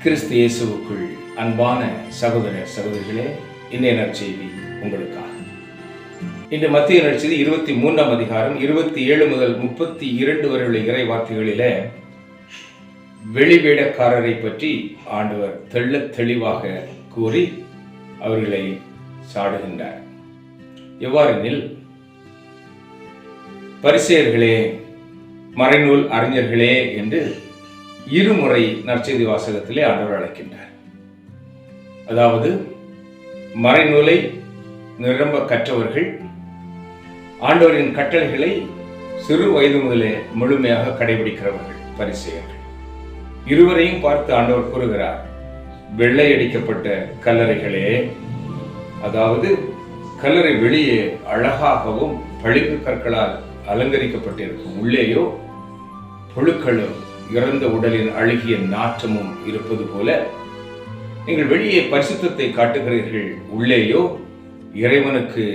கிறிஸ்து இயேசுவுக்குள் அன்பான சகோதர சகோதரிகளே, இன்றைய நற்செய்தி உங்களுக்காக. இன்று மத்திய நற்செய்தி 23ஆம் அதிகாரம் 27 முதல் 32 வரை உள்ள இறை வார்த்தைகளிலே வெளிவேடக்காரரை பற்றி ஆண்டவர் தெள்ளத் தெளிவாக கூறி அவர்களை சாடுகின்றார். எவ்வாறெனில், பரிசேயர்களே, மறைநூல் அறிஞர்களே என்று இருமுறை நற்செய்தி வாசகத்திலே ஆண்டவர் அழைக்கின்றார். அதாவது, மறைநூலை நிரம்ப கற்றவர்கள், ஆண்டவரின் கட்டளைகளை சிறு வயது முதலே முழுமையாக கடைபிடிக்கிறவர்கள் பரிசேயர்கள். இருவரையும் பார்த்து ஆண்டவர் கூறுகிறார், வெள்ளையடிக்கப்பட்ட கல்லறைகளே, அதாவது கல்லறை வெளியே அழகாகவும் பளிங்கு கற்களால் அலங்கரிக்கப்பட்டிருக்கும், உள்ளேயோ புழுக்களும் இறந்த உடலின் அழுகிய நாற்றமும் இருப்பது போல நீங்கள் வெளியே பரிசுத்தத்தை காட்டுகிறீர்கள், உள்ளேயோ இறைவனுக்கு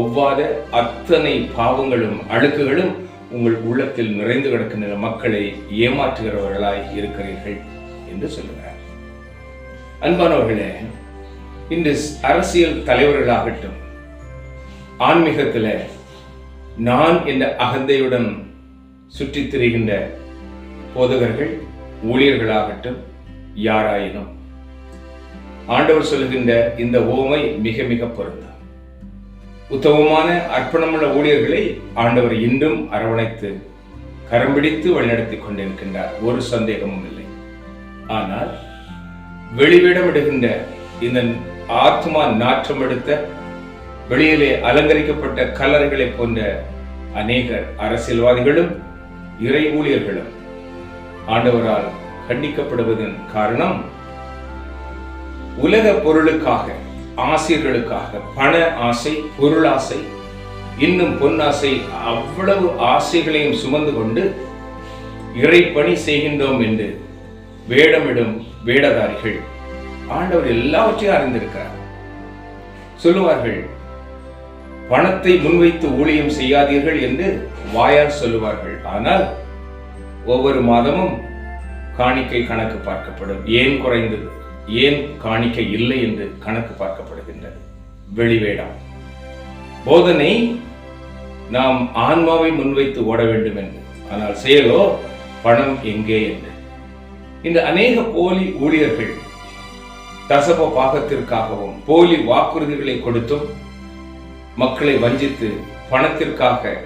ஒவ்வாத அத்தனை பாவங்களும் அழுக்குகளும் உங்கள் உள்ளத்தில் நிறைந்து கிடக்கின்ற மக்களை ஏமாற்றுகிறவர்களாய் இருக்கிறீர்கள் என்று சொல்லுகிறார். அன்பானவர்களே, இன்று அரசியல் தலைவர்களாகட்டும், ஆன்மீகத்தில் நான் என்ற அகந்தையுடன் சுற்றித் திரிகின்ற போதகர்கள், ஊழியர்களாகட்டும், யாராயினும் ஆண்டவர் சொல்லுகின்ற இந்த ஓமை மிக மிக பொருந்தும். உத்தமமான அர்ப்பணமுள்ள ஊழியர்களை ஆண்டவர் இன்றும் அரவணைத்து கரம் பிடித்து வழிநடத்திக் கொண்டிருக்கின்றார், ஒரு சந்தேகமும் இல்லை. ஆனால் வெளிவிடமிடுகின்ற இந்த ஆத்மா நாற்றம் எடுத்த வெளியிலே அலங்கரிக்கப்பட்ட கல்லறைகளை போன்ற அநேகர் அரசியல்வாதிகளும் இறை ஊழியர்களும் ஆண்டவரால் கண்டிக்கப்படுவதன் காரணம், உலக பொருளுக்காக, ஆசைகளுக்காக, பண ஆசை, பொருளாசை, இன்னும் பொன்னாசை, அவ்வளவு ஆசைகளையும் சுமந்து கொண்டு இறைப்பணி செய்கின்றோம் என்று வேடமிடும் வேடதாரிகள் ஆண்டவர் எல்லாவற்றையும் அறிந்திருக்கிறார். சொல்லுவார்கள், பணத்தை முன்வைத்து ஊழியம் செய்யாதீர்கள் என்று வாயால் சொல்லுவார்கள். ஆனால் ஒவ்வொரு மாதமும் காணிக்கை கணக்கு பார்க்கப்படும். ஏன் குறைந்தது, ஏன் காணிக்கை இல்லை என்று கணக்கு பார்க்கப்படுகின்றது. வெளிவேடம் போதனை நாம் ஆன்மாவை முன்வைத்து ஓட வேண்டும் என்று, ஆனால் செயலோ பணம் எங்கே என்று. இந்த அநேக போலி ஊழியர்கள் தசம பாகத்திற்காகவும் போலி வாக்குறுதிகளை கொடுத்தும் மக்களை வஞ்சித்து பணத்திற்காக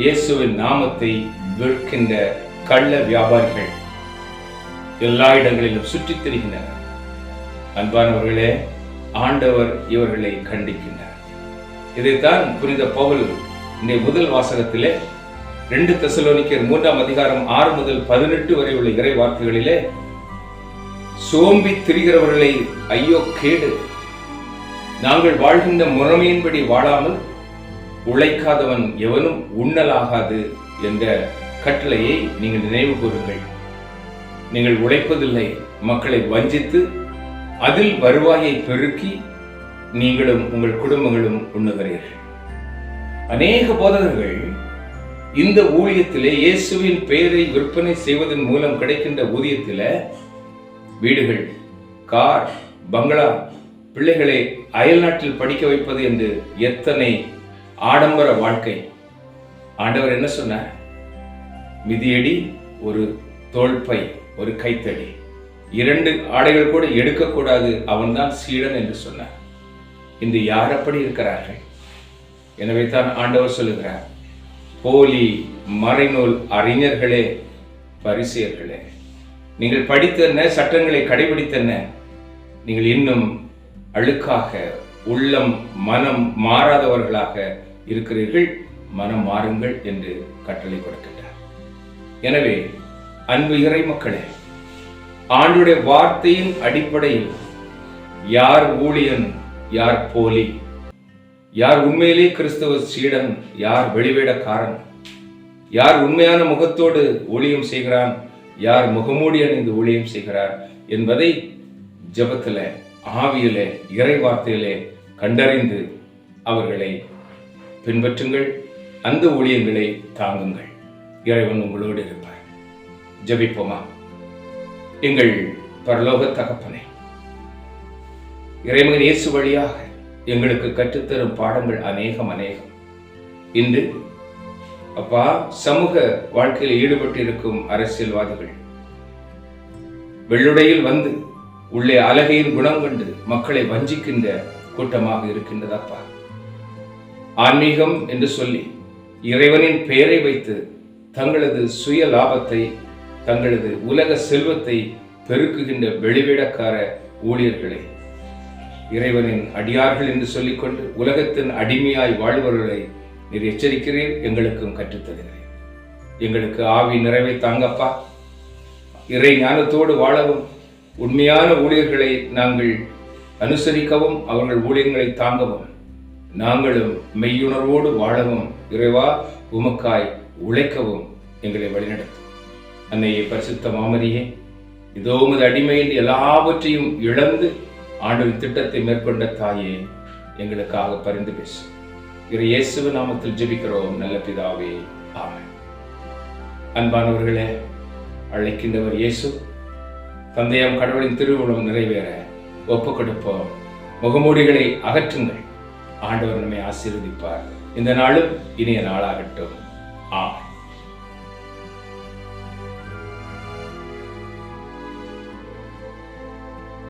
இயேசுவின் நாமத்தை விற்கின்ற கள்ள வியாபாரிகள் எல்லா இடங்களிலும் சுற்றித் திரிகின்றனர். அன்பானவர்களே, ஆண்டவர் இவர்களை கண்டிக்கின்றார். இதைத்தான் புனித பவுல் முதல் வாசகத்திலே 2 தெசலோனிக்கர் 3ஆம் அதிகாரம் 6 முதல் 18 வரை உள்ள இறை வார்த்தைகளிலே, சோம்பி திரிகிறவர்களை ஐயோ கேடு, நாங்கள் வாழ்கின்ற முறைமையின்படி வாழாமல் உழைக்காதவன் எவனும் உண்ணலாகாது என்ற கட்டளையை நீங்கள் நினைவு கூறுங்கள். நீங்கள் உழைப்பதில்லை, மக்களை வஞ்சித்து அதில் வருவாயை பெருக்கி நீங்களும் உங்கள் குடும்பங்களும் உண்ணுகிறீர்கள். அநேக போதகர்கள் இந்த ஊழியத்திலே இயேசுவின் பெயரை விற்பனை செய்வதன் மூலம் கிடைக்கின்ற ஊதியத்திலே வீடுகள், கார், பங்களா, பிள்ளைகளை அயல்நாட்டில் படிக்க வைப்பது என்று எத்தனை ஆடம்பர வாழ்க்கை. ஆண்டவர் என்ன சொன்னார்? மிதியடி, ஒரு தோள்பை, ஒரு கைத்தடி, 2 ஆடைகள் கூட எடுக்கக்கூடாது, அவன்தான் சீடன் என்று சொன்னார். இன்று யார் அப்படி இருக்கிறார்கள்? எனவே தான் ஆண்டவர் சொல்லுகிறார், போலி மறைநூல் அறிஞர்களே, பரிசேயர்களே, நீங்கள் படித்தன, சட்டங்களை கடைபிடித்தன, நீங்கள் இன்னும் அழுக்காக, உள்ளம் மனம் மாறாதவர்களாக இருக்கிறீர்கள், மனம் மாறுங்கள் என்று கட்டளை கொடுக்கின்றார். எனவே அன்பு இறை மக்களே, ஆண்டுடைய வார்த்தையின் அடிப்படையில் யார் ஊழியன், யார் போலி, யார் உண்மையிலே கிறிஸ்தவ சீடன், யார் வெளிவேடக்காரன், யார் உண்மையான முகத்தோடு ஊழியம் செய்கிறான், யார் முகமூடி அணிந்து ஊழியம் செய்கிறார் என்பதை ஜெபத்திலே, ஆவியிலே, இறை வார்த்தையிலே கண்டறிந்து அவர்களை பின்பற்றுங்கள். அந்த ஊழியங்களை தாங்குங்கள். இறைவன் உங்களோடு இருப்பார். ஜெபிப்போமா. எங்கள் பரலோக தகப்பனே, இறைமகன் இயேசு வழியாக எங்களுக்கு கற்றுத்தரும் பாடங்கள் அநேகம். இன்று அப்பா, சமூக வாழ்க்கையில் ஈடுபட்டு இருக்கும் அரசியல்வாதிகள் வெள்ளுடையில் வந்து உள்ளே அழகையின் குணம் கண்டு மக்களை வஞ்சிக்கின்ற கூட்டமாக இருக்கின்றதப்பா. ஆன்மீகம் என்று சொல்லி இறைவனின் பெயரை வைத்து தங்களது சுய லாபத்தை, தங்களது உலக செல்வத்தை பெருக்குகின்ற வெளிவிடக்கார ஊழியர்களை, இறைவனின் அடியார்கள் என்று சொல்லிக்கொண்டு உலகத்தின் அடிமையாய் வாழ்பவர்களை நீர் எச்சரிக்கிறீர், எங்களுக்கும் கற்றுத்தருகிறீர். எங்களுக்கு ஆவி நிறைவை தாங்கப்பா. இறை ஞானத்தோடு வாழவும், உண்மையான ஊழியர்களை நாங்கள் அனுசரிக்கவும், அவர்கள் ஊழியங்களை தாங்கவும், நாங்களும் மெய்யுணர்வோடு வாழவும், இறைவா உமக்காய் உழைக்கவும் எங்களை வழிநடத்தும். அன்னையே பரிசுத்த மாமரியே, இதோ உமது அடிமையின் எல்லாவற்றையும் இழந்து ஆண்டவரின் திட்டத்தை மேற்கொண்ட தாயே, எங்களுக்காக பரிந்து பேசும். இறை இயேசுவின் நாமத்தில் ஜெபிக்கிறோம் நல்ல பிதாவே, ஆமென். அன்பானவர்களே, அழைக்கின்றவர் இயேசு. தந்தையாம் கடவுளின் திருவுளம் நிறைவேற ஒப்புக் கொடுப்போம். முகமூடிகளை அகற்றுங்கள். ஆண்டவர் நம்மை ஆசீர்வதிப்பார். இந்த நாளும் இனிய நாளாகட்டும். ஆமென்.